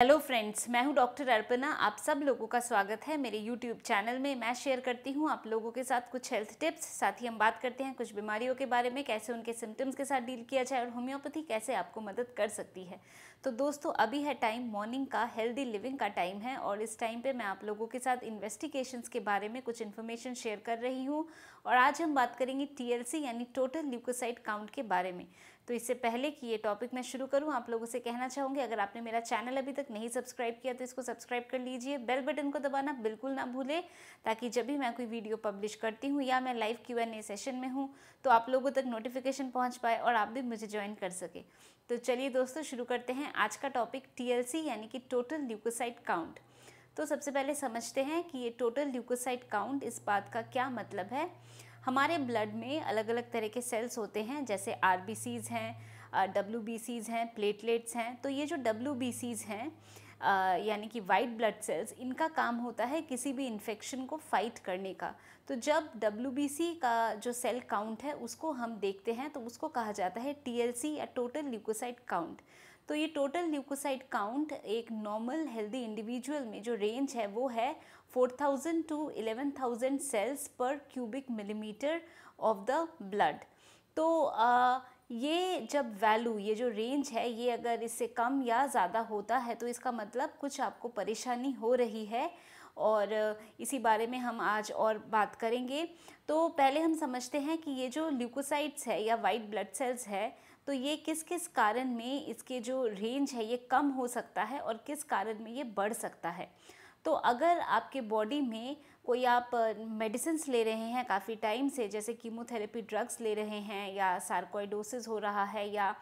Hello friends, मैं हूं doctor Arpana. आप सब लोगों का स्वागत है मेरे यूट्यूब चैनल में। मैं शेयर करती हूं आप लोगों के साथ कुछ हेल्थ टिप्स, साथ ही हम बात करते हैं कुछ बीमारियों के बारे में, कैसे उनके सिम्टम्स के साथ डील किया जाए और होम्योपैथी कैसे आपको मदद कर सकती है। तो दोस्तों, अभी है टाइम मॉर्निंग का, हेल्दी लिविंग का टाइम है और इस टाइम पे मैं आप लोगों के साथ इन्वेस्टिगेशंस के बारे में कुछ इन्फॉर्मेशन शेयर कर रही हूँ। और आज हम बात करेंगे TLC यानी टोटल ल्यूकोसाइट काउंट के बारे में। तो इससे पहले कि ये टॉपिक मैं शुरू करूं, आप लोगों से कहना चाहूँगी, अगर आपने मेरा चैनल अभी तक नहीं सब्सक्राइब किया तो इसको सब्सक्राइब कर लीजिए। बेल बटन को दबाना बिल्कुल ना भूलें, ताकि जब भी मैं कोई वीडियो पब्लिश करती हूँ या मैं लाइव Q&A सेशन में हूँ तो आप लोगों तक नोटिफिकेशन पहुँच पाए और आप भी मुझे ज्वाइन कर सके। तो चलिए दोस्तों, शुरू करते हैं आज का टॉपिक TLC यानी कि टोटल ल्यूकोसाइट काउंट। तो सबसे पहले समझते हैं कि ये टोटल ल्यूकोसाइट काउंट, इस बात का क्या मतलब है। हमारे ब्लड में अलग अलग तरह के सेल्स होते हैं, जैसे RBCs हैं, WBCs हैं, प्लेटलेट्स हैं। तो ये जो WBCs हैं यानी कि वाइट ब्लड सेल्स, इनका काम होता है किसी भी इन्फेक्शन को फाइट करने का। तो जब WBC का जो सेल काउंट है उसको हम देखते हैं तो उसको कहा जाता है TLC या टोटल ल्यूकोसाइट काउंट। तो ये टोटल ल्यूकोसाइट काउंट एक नॉर्मल हेल्दी इंडिविजुअल में जो रेंज है वो है 4000 to 11,000 cells per cubic millimetre of the blood. तो ये जब वैल्यू, ये जो रेंज है, ये अगर इससे कम या ज़्यादा होता है तो इसका मतलब कुछ आपको परेशानी हो रही है और इसी बारे में हम आज और बात करेंगे। तो पहले हम समझते हैं कि ये जो ल्यूकोसाइट्स है या वाइट ब्लड सेल्स है, तो ये किस किस कारण में इसके जो रेंज है ये कम हो सकता है और किस कारण में ये बढ़ सकता है। तो अगर आपके बॉडी में कोई आप मेडिसिन्स ले रहे हैं काफ़ी टाइम से, जैसे कीमोथेरेपी ड्रग्स ले रहे हैं, या सार्कोइडोसिस हो रहा है, या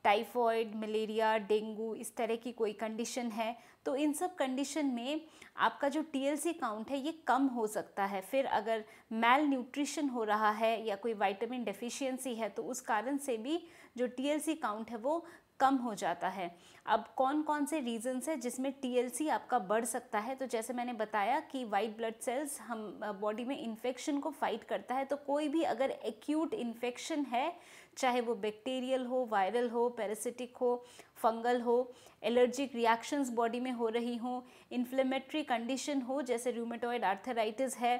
टाइफॉइड, मलेरिया, डेंगू, इस तरह की कोई कंडीशन है, तो इन सब कंडीशन में आपका जो TLC काउंट है ये कम हो सकता है। फिर अगर मैल न्यूट्रिशन हो रहा है या कोई विटामिन डेफिशिएंसी है तो उस कारण से भी जो TLC काउंट है वो कम हो जाता है। अब कौन कौन से रीजंस है जिसमें TLC आपका बढ़ सकता है। तो जैसे मैंने बताया कि वाइट ब्लड सेल्स हम बॉडी में इन्फेक्शन को फाइट करता है। तो कोई भी अगर एक्यूट इन्फेक्शन है, चाहे वो बैक्टीरियल हो, वायरल हो, पैरासिटिक हो, फंगल हो, एलर्जिक रिएक्शंस बॉडी में हो रही हो, इन्फ्लेमेटरी कंडीशन हो जैसे रूमेटॉइड आर्थराइटिस है,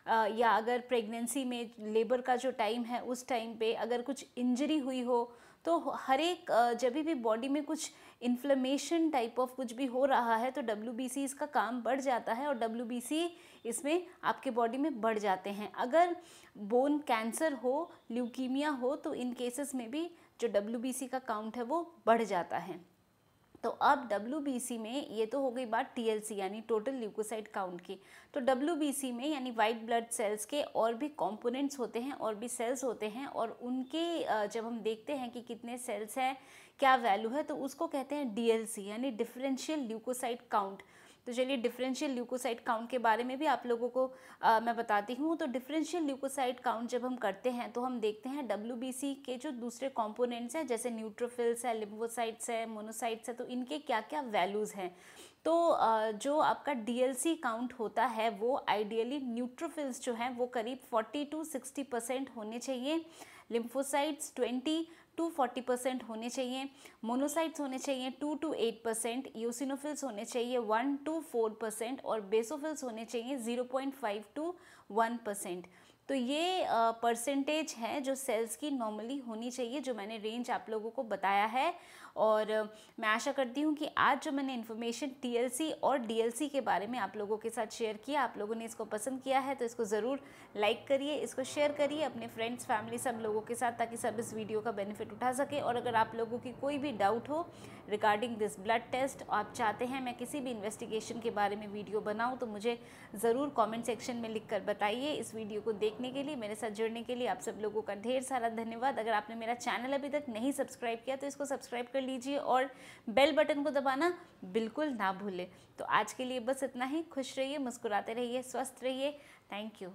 या अगर प्रेगनेंसी में लेबर का जो टाइम है उस टाइम पे अगर कुछ इंजरी हुई हो, तो हर एक जब भी बॉडी में कुछ इन्फ्लेमेशन टाइप ऑफ कुछ भी हो रहा है तो WBC इसका काम बढ़ जाता है और WBC इसमें आपके बॉडी में बढ़ जाते हैं। अगर बोन कैंसर हो, ल्यूकीमिया हो, तो इन केसेस में भी जो WBC का काउंट है वो बढ़ जाता है। तो अब WBC में ये तो हो गई बात TLC यानी टोटल ल्यूकोसाइट काउंट की। तो WBC में यानी वाइट ब्लड सेल्स के और भी कंपोनेंट्स होते हैं और भी सेल्स होते हैं, और उनके जब हम देखते हैं कि कितने सेल्स हैं, क्या वैल्यू है, तो उसको कहते हैं DLC यानी डिफरेंशियल ल्यूकोसाइट काउंट। तो चलिए डिफरेंशियल ल्यूकोसाइट काउंट के बारे में भी आप लोगों को मैं बताती हूँ। तो डिफरेंशियल ल्यूकोसाइट काउंट जब हम करते हैं तो हम देखते हैं WBC के जो दूसरे कंपोनेंट्स हैं, जैसे न्यूट्रोफिल्स है, लिम्फोसाइट्स है, मोनोसाइट्स है, तो इनके क्या क्या वैल्यूज़ हैं। तो जो आपका DLC काउंट होता है वो आइडियली न्यूट्रोफिल्स जो हैं वो करीब 40 to 60% होने चाहिए, लिम्फोसाइट्स 20 to 40% होने चाहिए, मोनोसाइट्स होने चाहिए 2 to 8%, यूसिनोफिल्स होने चाहिए 1 to 4% और बेसोफिल्स होने चाहिए 0.5 to 1%। तो ये परसेंटेज है जो सेल्स की नॉर्मली होनी चाहिए, जो मैंने रेंज आप लोगों को बताया है। और मैं आशा करती हूँ कि आज जो मैंने इन्फॉर्मेशन TLC और DLC के बारे में आप लोगों के साथ शेयर किया, आप लोगों ने इसको पसंद किया है तो इसको ज़रूर लाइक करिए, इसको शेयर करिए अपने फ्रेंड्स, फैमिली, सब लोगों के साथ, ताकि सब इस वीडियो का बेनिफिट उठा सके। और अगर आप लोगों की कोई भी डाउट हो रिगार्डिंग दिस ब्लड टेस्ट, आप चाहते हैं मैं किसी भी इन्वेस्टिगेशन के बारे में वीडियो बनाऊँ, तो मुझे ज़रूर कॉमेंट सेक्शन में लिख कर बताइए। इस वीडियो को देखने के लिए, मेरे साथ जुड़ने के लिए आप सब लोगों का ढेर सारा धन्यवाद। अगर आपने मेरा चैनल अभी तक नहीं सब्सक्राइब किया तो इसको सब्सक्राइब कर लीजिए और बेल बटन को दबाना बिल्कुल ना भूलें। तो आज के लिए बस इतना ही। खुश रहिए, मुस्कुराते रहिए, स्वस्थ रहिए। Thank you.